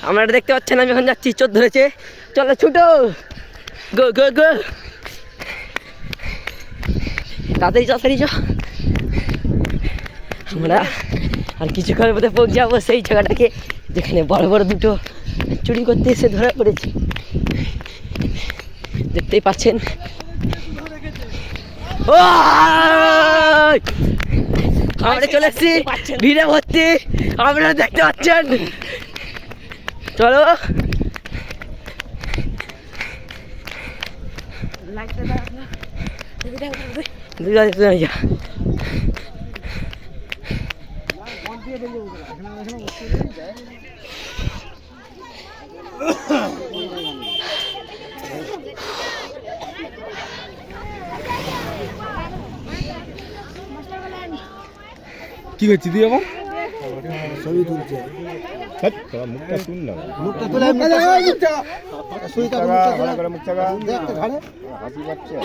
আপনারা দেখতে পাচ্ছেন আমি এখন যাচ্ছি, চোর ধরেছে, চলো ছুটো, গো গো গো, তাড়াতাড়ি চ। আমরা আর কিছুক্ষণের মধ্যে পৌঁছাবো সেই জায়গাটাকে যেখানে বড় বড় দুটো চুরি করতে এসে ধরা পড়েছে, দেখতেই পাচ্ছেন। আমরা চলে এসছি, ভিড়ে ভর্তি, আপনারা দেখতে পাচ্ছেন। চলো কি করছি তুই আমার ছবি তুলছে, মুখটা শুন না, মুখটা তুলে মুখটা হাসি পাচ্ছে।